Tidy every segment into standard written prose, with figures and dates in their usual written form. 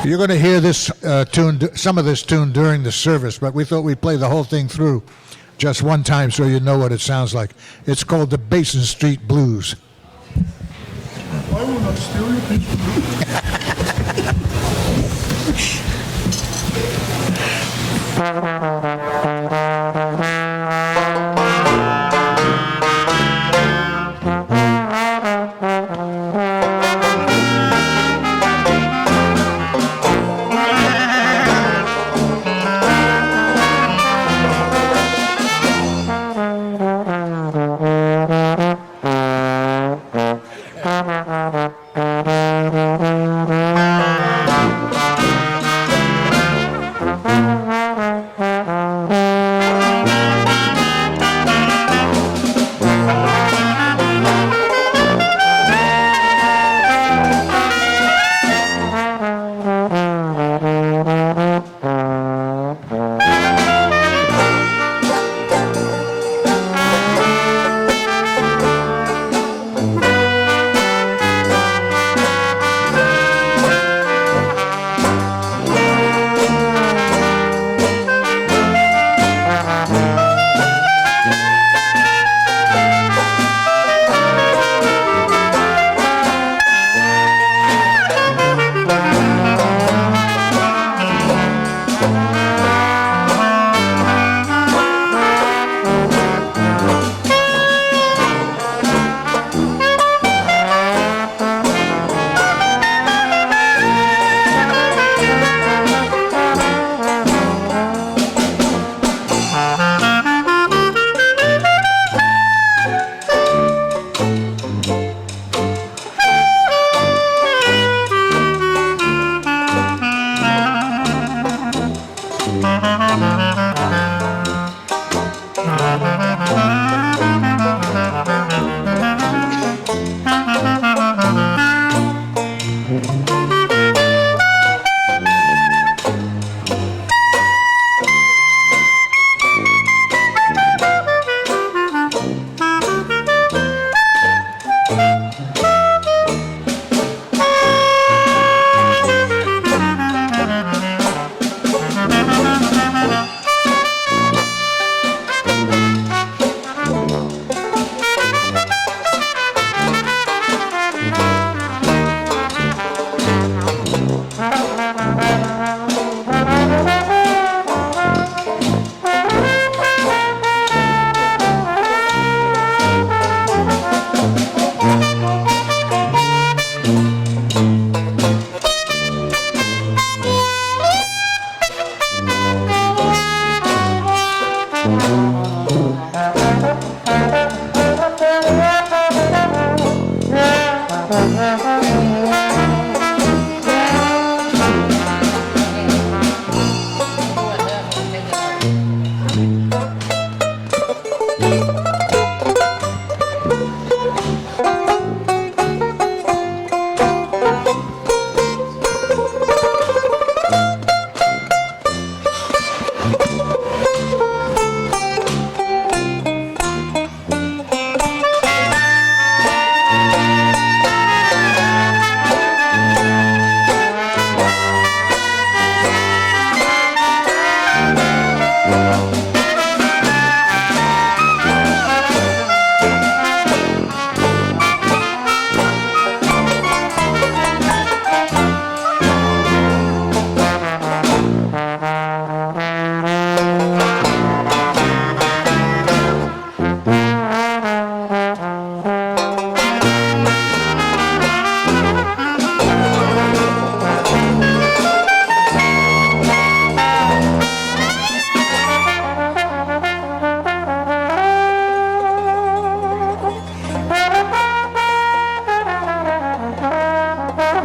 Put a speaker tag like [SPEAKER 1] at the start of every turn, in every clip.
[SPEAKER 1] You're going to hear this tune, some of this tune during the service, but we thought we'd play the whole thing through just one time so you know what it sounds like. It's called the Basin Street Blues.
[SPEAKER 2] I will not steal your pitch.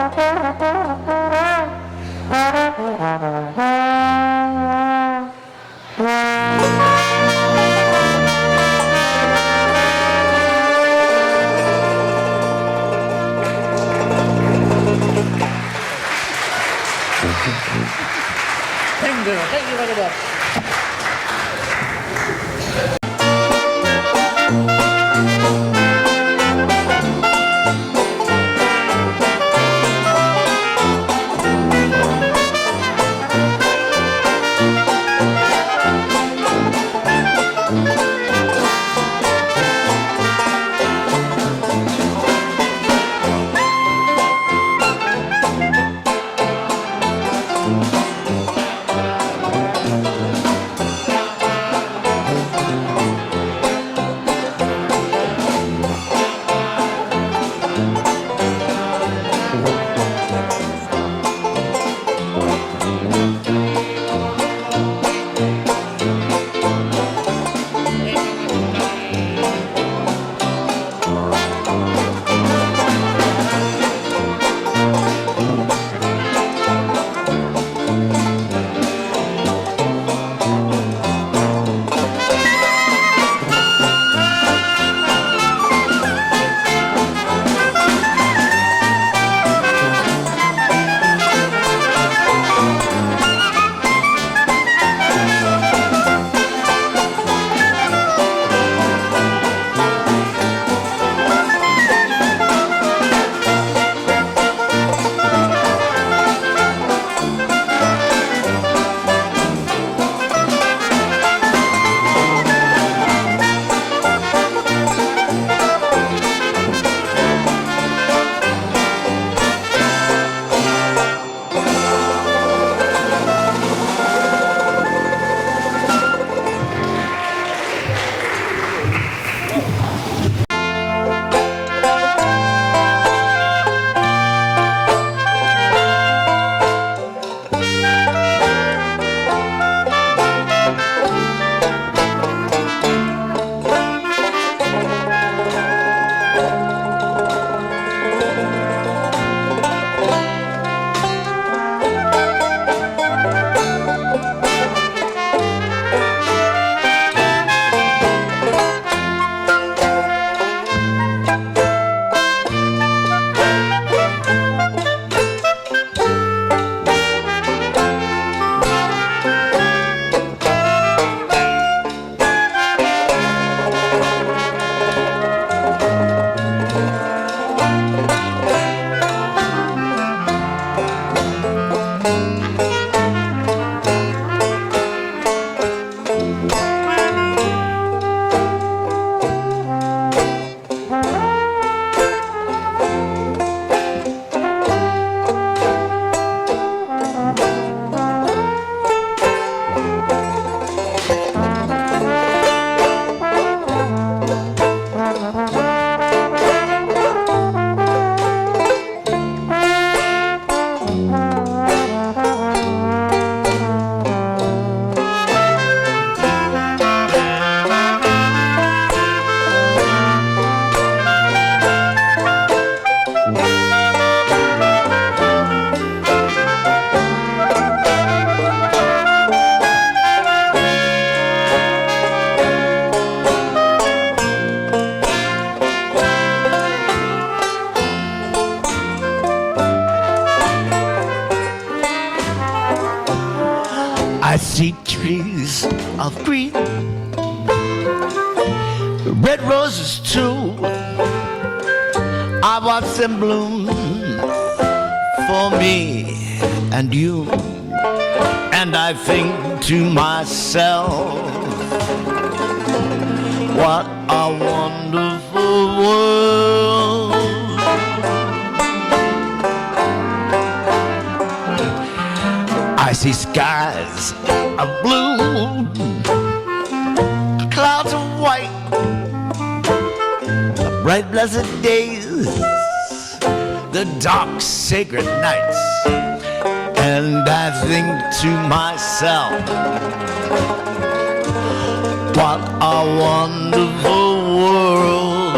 [SPEAKER 3] Thank you very much.
[SPEAKER 4] I see trees of green, red roses too. I watch them bloom for me and you, and I think to myself, what a wonderful world. I see skies of blue, clouds of white, the bright blessed days, the dark sacred nights, and I think to myself, what a wonderful world.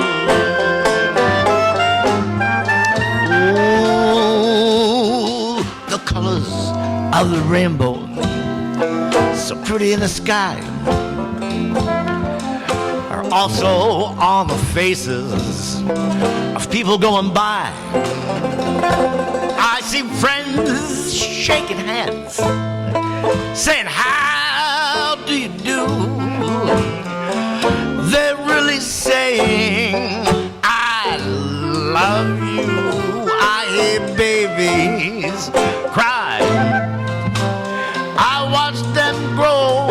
[SPEAKER 4] of the rainbow, so pretty in the sky, are also on the faces of people going by. I see friends shaking hands, saying, how do you do? They're really saying, I love you. I hear babies cry. I watch them grow.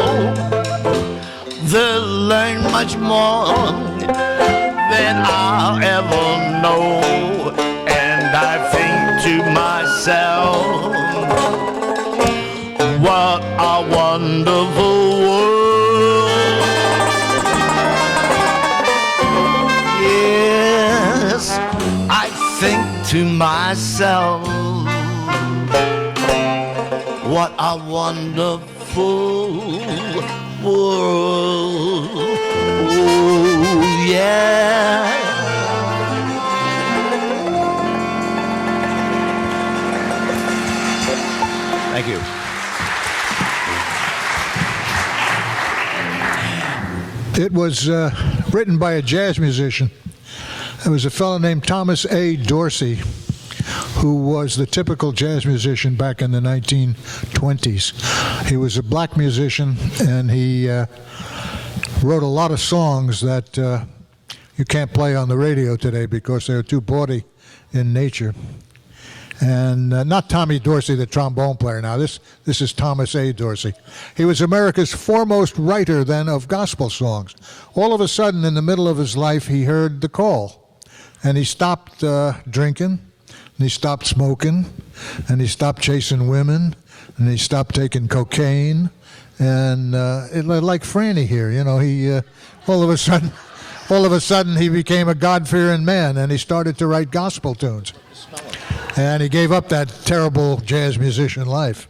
[SPEAKER 4] They'll learn much more than I'll ever know. And I think to myself, what a wonderful world. Yes, I think to myself, what a wonderful world. Oh, yeah. Thank you.
[SPEAKER 1] It was written by a jazz musician. There was a fellow named Thomas A. Dorsey, who was the typical jazz musician back in the 1920s. He was a black musician, and he wrote a lot of songs that you can't play on the radio today because they're too bawdy in nature. And not Tommy Dorsey, the trombone player now. This is Thomas A. Dorsey. He was America's foremost writer then of gospel songs. All of a sudden, in the middle of his life, he heard the call. And he stopped drinking, and he stopped smoking, and he stopped chasing women, and he stopped taking cocaine. And like Franny here, you know, he all of a sudden he became a God-fearing man, and he started to write gospel tunes. And he gave up that terrible jazz musician life.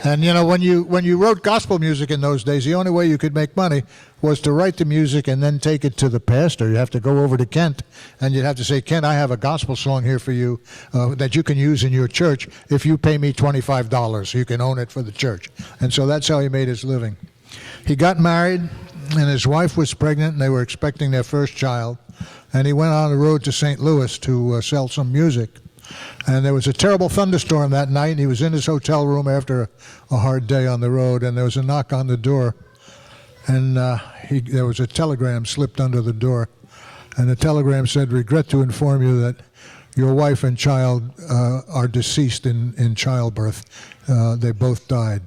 [SPEAKER 1] And you know, when you wrote gospel music in those days, the only way you could make money was to write the music and then take it to the pastor. You have to go over to Kent, and you'd have to say, Kent, I have a gospel song here for you that you can use in your church. If you pay me $25, you can own it for the church. And so that's how he made his living. He got married, and his wife was pregnant, and they were expecting their first child. And he went on the road to St. Louis to sell some music. And there was a terrible thunderstorm that night, and he was in his hotel room after a hard day on the road, and there was a knock on the door. And there was a telegram slipped under the door. And the telegram said, regret to inform you that your wife and child are deceased in childbirth. They both died.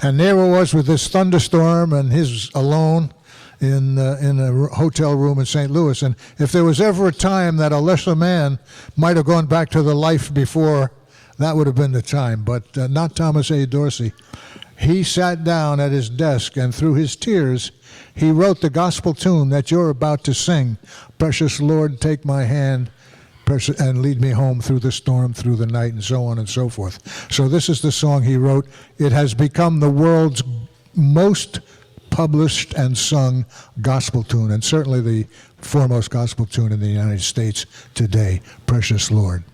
[SPEAKER 1] And there he was with this thunderstorm, and he's alone in a hotel room in St. Louis. And if there was ever a time that a lesser man might have gone back to the life before, that would have been the time. But not Thomas A. Dorsey. He sat down at his desk, and through his tears, he wrote the gospel tune that you're about to sing. Precious Lord, take my hand and lead me home through the storm, through the night, and so on and so forth. So this is the song he wrote. It has become the world's most published and sung gospel tune, and certainly the foremost gospel tune in the United States today, Precious Lord.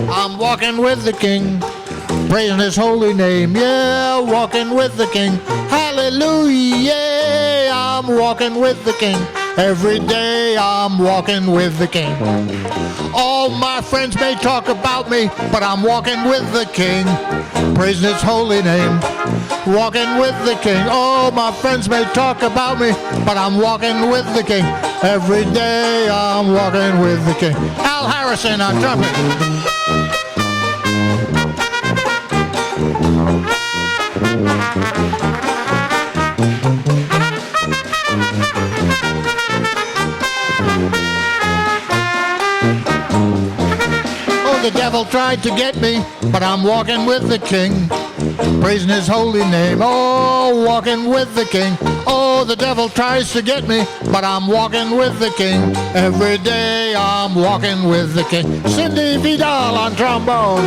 [SPEAKER 1] I'm walking with the King, praising His holy name. Yeah, walking with the King. Hallelujah, I'm walking with the King. Every day I'm walking with the King. All my friends may talk about me, but I'm walking with the King, praising His holy name. Walking with the King. All my friends may talk about me, but I'm walking with the King. Every day I'm walking with the King. Al Harrison on trumpet. The devil tried to get me, but I'm walking with the King, praising His holy name. Oh, walking with the King. Oh, the devil tries to get me, but I'm walking with the King. Every day I'm walking with the King. Cindy Vidal on trombone.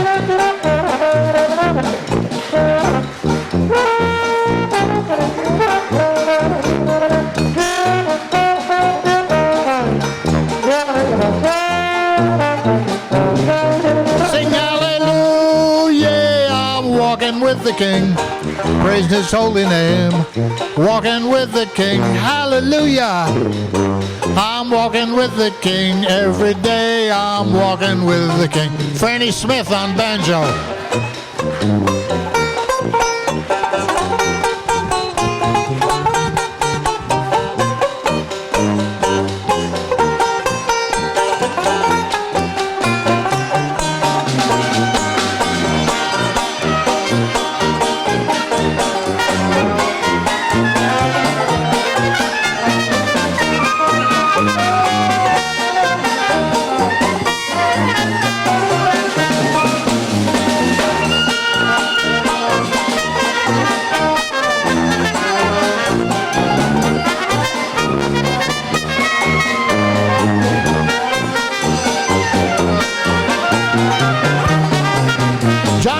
[SPEAKER 1] Walking with the King, praising His holy name. Walking with the King, hallelujah. I'm walking with the King, every day I'm walking with the King. Franny Smith on banjo.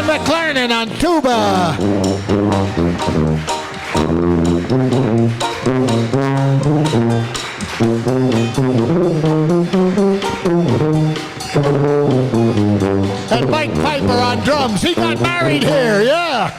[SPEAKER 1] McClernan on tuba. And Mike Piper on drums. He got married here, yeah.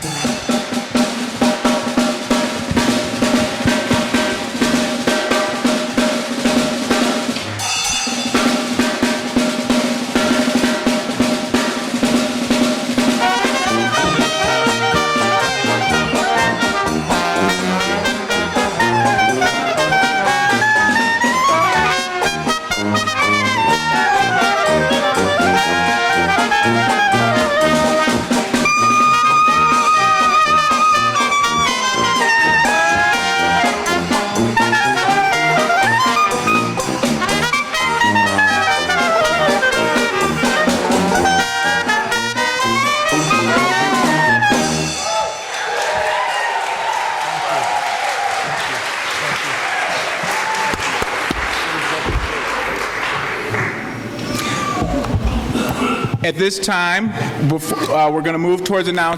[SPEAKER 3] At this time, we're going to move towards announcements.